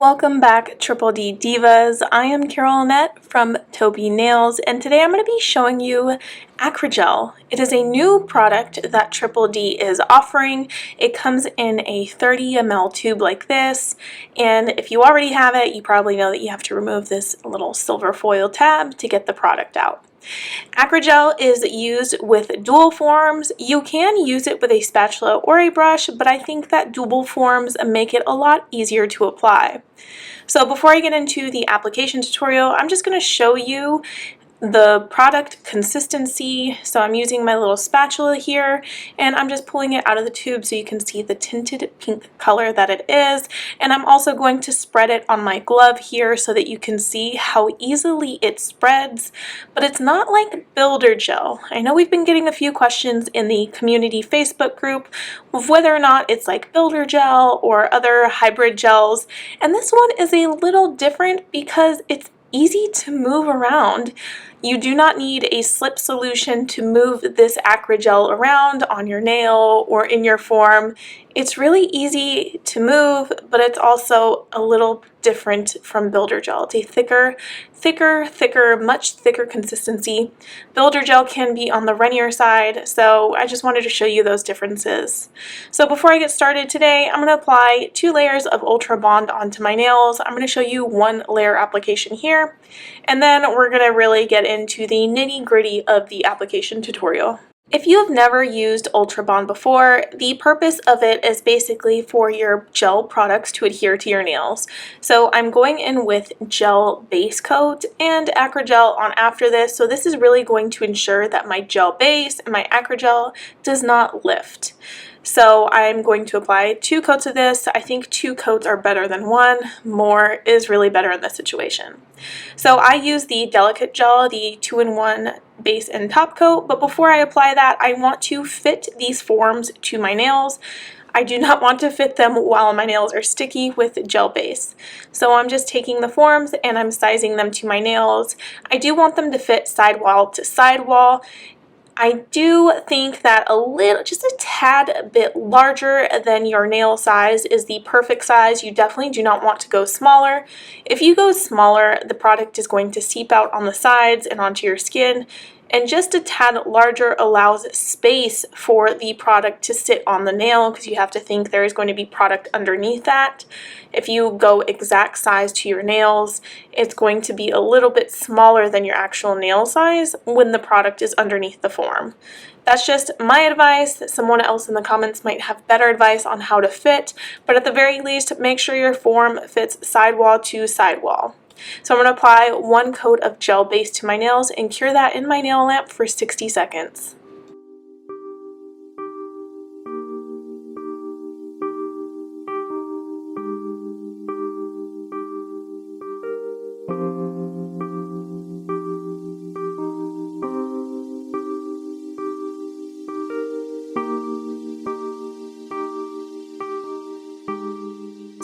Welcome back, Triple D Divas. I am Carol Annette from Toby Nails, and today I'm going to be showing you AcryGel. It is a new product that Triple D is offering. It comes in a 30 ml tube like this, and if you already have it, you probably know that you have to remove this little silver foil tab to get the product out. AcryGel is used with dual forms. You can use it with a spatula or a brush, but I think that dual forms make it a lot easier to apply. So before I get into the application tutorial, I'm just going to show you the product consistency. So I'm using my little spatula here and I'm just pulling it out of the tube so you can see the tinted pink color that it is. And I'm also going to spread it on my glove here so that you can see how easily it spreads. But it's not like builder gel. I know we've been getting a few questions in the community Facebook group of whether or not it's like builder gel or other hybrid gels. And this one is a little different because it's easy to move around. You do not need a slip solution to move this AcryGel around on your nail or in your form. It's really easy to move, but it's also a little different from builder gel. It's a thicker, much thicker consistency. Builder gel can be on the runnier side, so I just wanted to show you those differences. So before I get started today, I'm going to apply 2 layers of Ultra Bond onto my nails. I'm going to show you 1 layer application here, and then we're going to really get into the nitty-gritty of the application tutorial. If you have never used Ultra Bond before, the purpose of it is basically for your gel products to adhere to your nails. So I'm going in with gel base coat and AcryGel on after this. So this is really going to ensure that my gel base and my AcryGel does not lift. So I'm going to apply 2 coats of this. I think 2 coats are better than 1. More is really better in this situation. So I use the Delicate Gel, the 2-in-1 base and top coat, but before I apply that, I want to fit these forms to my nails. I do not want to fit them while my nails are sticky with gel base. So I'm just taking the forms and I'm sizing them to my nails. I do want them to fit sidewall to sidewall. I do think that just a tad bit larger than your nail size is the perfect size. You definitely do not want to go smaller. If you go smaller, the product is going to seep out on the sides and onto your skin. And just a tad larger allows space for the product to sit on the nail because you have to think there is going to be product underneath that. If you go exact size to your nails, it's going to be a little bit smaller than your actual nail size when the product is underneath the form. That's just my advice. Someone else in the comments might have better advice on how to fit, but at the very least, make sure your form fits sidewall to sidewall. So I'm going to apply 1 coat of gel base to my nails and cure that in my nail lamp for 60 seconds.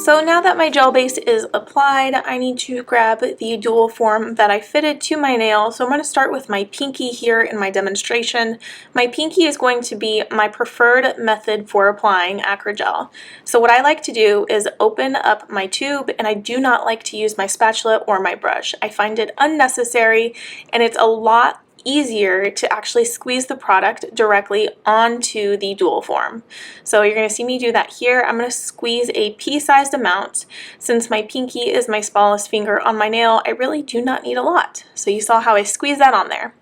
So now that my gel base is applied, I need to grab the dual form that I fitted to my nail. So I'm going to start with my pinky here in my demonstration. My pinky is going to be my preferred method for applying AcryGel. So what I like to do is open up my tube, and I do not like to use my spatula or my brush. I find it unnecessary, and it's a lot easier to actually squeeze the product directly onto the dual form. So you're going to see me do that here. I'm going to squeeze a pea-sized amount. Since my pinky is my smallest finger on my nail, I really do not need a lot. So you saw how I squeezed that on there.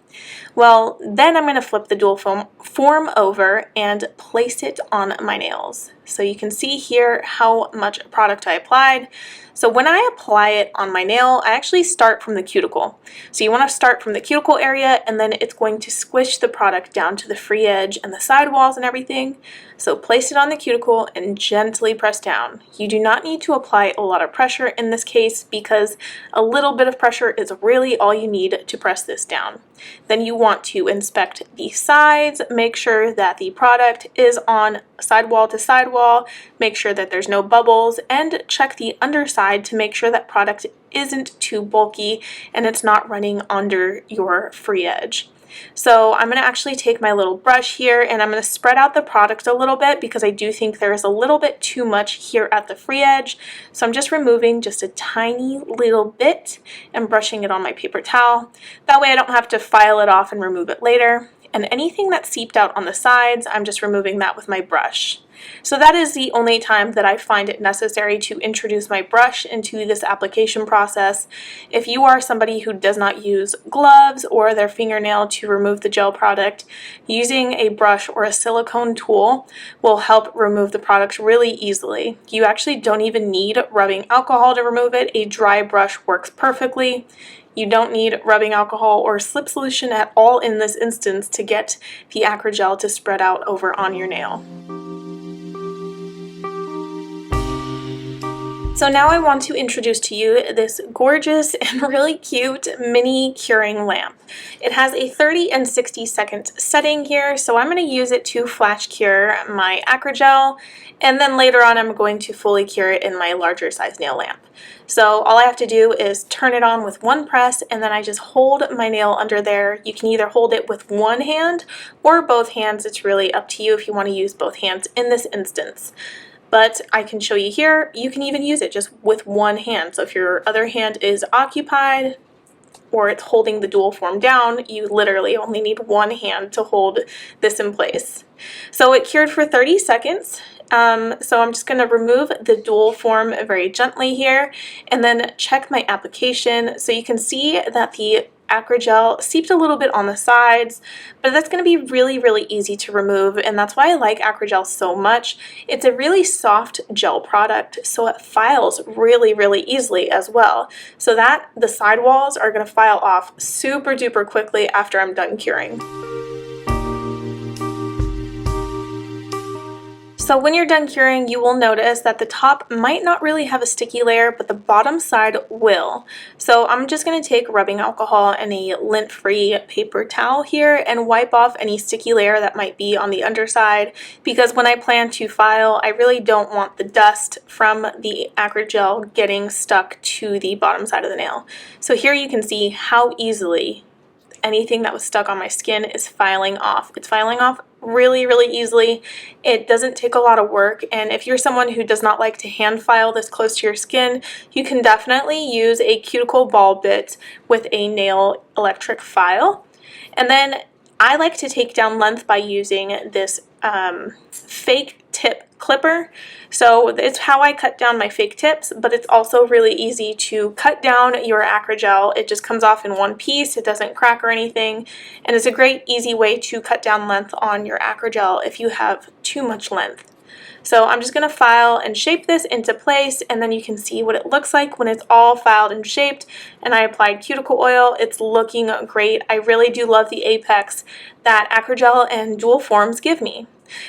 Well, then I'm going to flip the dual form over and place it on my nails. So you can see here how much product I applied. So when I apply it on my nail, I actually start from the cuticle. So you want to start from the cuticle area, and then it's going to squish the product down to the free edge and the sidewalls and everything. So place it on the cuticle and gently press down. You do not need to apply a lot of pressure in this case because a little bit of pressure is really all you need to press this down. Then you want to inspect the sides, make sure that the product is on sidewall to sidewall, make sure that there's no bubbles, and check the underside to make sure that product isn't too bulky and it's not running under your free edge. So I'm going to actually take my little brush here and I'm going to spread out the product a little bit because I do think there is a little bit too much here at the free edge. So I'm just removing just a tiny little bit and brushing it on my paper towel. That way I don't have to file it off and remove it later. And anything that seeped out on the sides, I'm just removing that with my brush. So that is the only time that I find it necessary to introduce my brush into this application process. If you are somebody who does not use gloves or their fingernail to remove the gel product, using a brush or a silicone tool will help remove the product really easily. You actually don't even need rubbing alcohol to remove it. A dry brush works perfectly. You don't need rubbing alcohol or slip solution at all in this instance to get the AcryGel to spread out over on your nail. So now I want to introduce to you this gorgeous and really cute mini curing lamp. It has a 30 and 60 second setting here, so I'm going to use it to flash cure my AcryGel, and then later on I'm going to fully cure it in my larger size nail lamp. So all I have to do is turn it on with one press, and then I just hold my nail under there. You can either hold it with one hand or both hands. It's really up to you if you want to use both hands in this instance. But I can show you here, you can even use it just with one hand. So if your other hand is occupied or it's holding the dual form down, you literally only need one hand to hold this in place. So it cured for 30 seconds. So I'm just going to remove the dual form very gently here and then check my application. So you can see that the AcryGel seeped a little bit on the sides, but that's going to be really easy to remove, and that's why I like AcryGel so much. It's a really soft gel product, so it files really easily as well, so that the sidewalls are going to file off super duper quickly after I'm done curing. So when you're done curing, you will notice that the top might not really have a sticky layer, but the bottom side will. So I'm just going to take rubbing alcohol and a lint-free paper towel here and wipe off any sticky layer that might be on the underside, because when I plan to file, I really don't want the dust from the AcryGel getting stuck to the bottom side of the nail. So here you can see how easily anything that was stuck on my skin is filing off. It's filing off really easily. It doesn't take a lot of work, and if you're someone who does not like to hand file this close to your skin, you can definitely use a cuticle ball bit with a nail electric file. And then I like to take down length by using this fake tip clipper. So it's how I cut down my fake tips, but it's also really easy to cut down your AcryGel. It just comes off in one piece, it doesn't crack or anything, and it's a great easy way to cut down length on your AcryGel if you have too much length. So I'm just going to file and shape this into place, and then you can see what it looks like when it's all filed and shaped, and I applied cuticle oil. It's looking great. I really do love the apex that AcryGel and dual forms give me.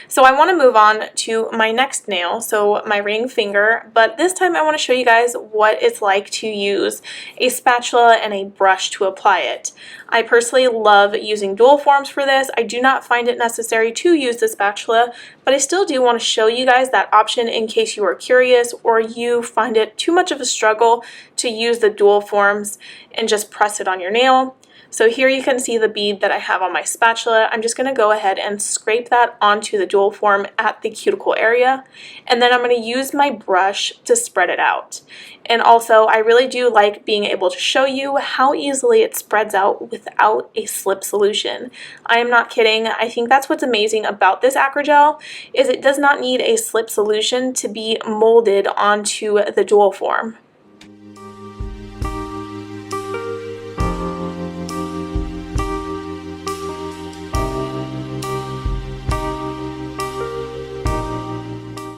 So I want to move on to my next nail, so my ring finger, but this time I want to show you guys what it's like to use a spatula and a brush to apply it. I personally love using dual forms for this. I do not find it necessary to use the spatula, but I still do want to show you guys that option in case you are curious or you find it too much of a struggle to use the dual forms and just press it on your nail. So here you can see the bead that I have on my spatula. I'm just going to go ahead and scrape that onto the dual form at the cuticle area, and then I'm going to use my brush to spread it out. And also, I really do like being able to show you how easily it spreads out without a slip solution. I am not kidding. I think that's what's amazing about this AcryGel, is it does not need a slip solution to be molded onto the dual form.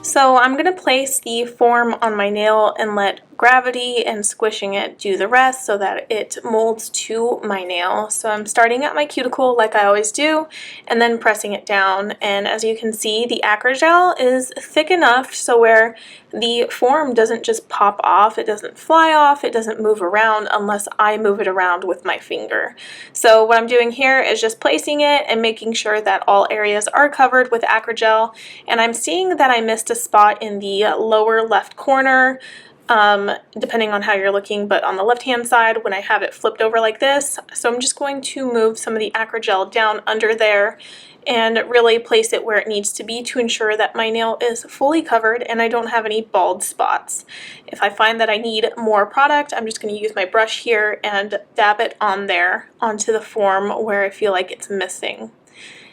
So I'm going to place the form on my nail and let gravity and squishing it do the rest so that it molds to my nail. So I'm starting at my cuticle like I always do and then pressing it down, and as you can see, the AcryGel is thick enough so where the form doesn't just pop off, it doesn't fly off, it doesn't move around unless I move it around with my finger. So what I'm doing here is just placing it and making sure that all areas are covered with AcryGel, and I'm seeing that I missed a spot in the lower left corner depending on how you're looking, but on the left-hand side when I have it flipped over like this. So I'm just going to move some of the AcryGel down under there and really place it where it needs to be to ensure that my nail is fully covered and I don't have any bald spots. If I find that I need more product, I'm just going to use my brush here and dab it on there onto the form where I feel like it's missing.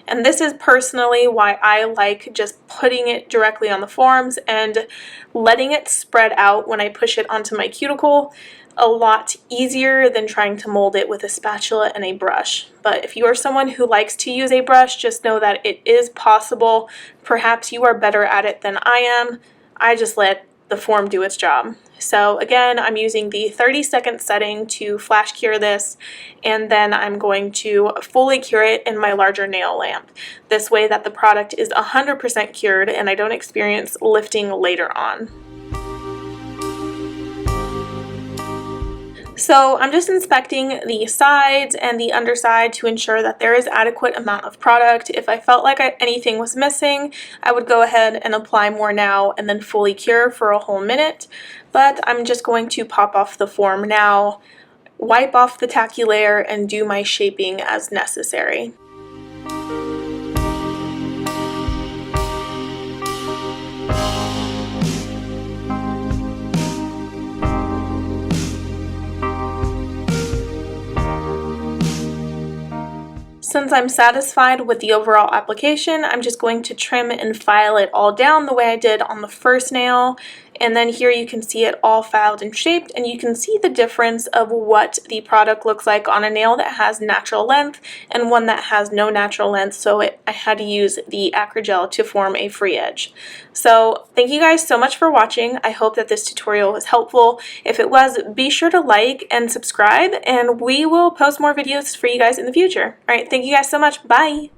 And this is personally why I like just putting it directly on the forms and letting it spread out when I push it onto my cuticle. A lot easier than trying to mold it with a spatula and a brush. But if you are someone who likes to use a brush, just know that it is possible. Perhaps you are better at it than I am. I just let the form do its job. So again, I'm using the 30-second setting to flash cure this, and then I'm going to fully cure it in my larger nail lamp. This way that the product is 100% cured and I don't experience lifting later on. So I'm just inspecting the sides and the underside to ensure that there is adequate amount of product. If I felt like anything was missing, I would go ahead and apply more now and then fully cure for a whole minute. But I'm just going to pop off the form now, wipe off the tacky layer, and do my shaping as necessary. Since I'm satisfied with the overall application, I'm just going to trim and file it all down the way I did on the first nail. And then here you can see it all filed and shaped, and you can see the difference of what the product looks like on a nail that has natural length and one that has no natural length, so I had to use the AcryGel to form a free edge. So thank you guys so much for watching. I hope that this tutorial was helpful. If it was, be sure to like and subscribe, and we will post more videos for you guys in the future. Alright, thank you guys so much. Bye!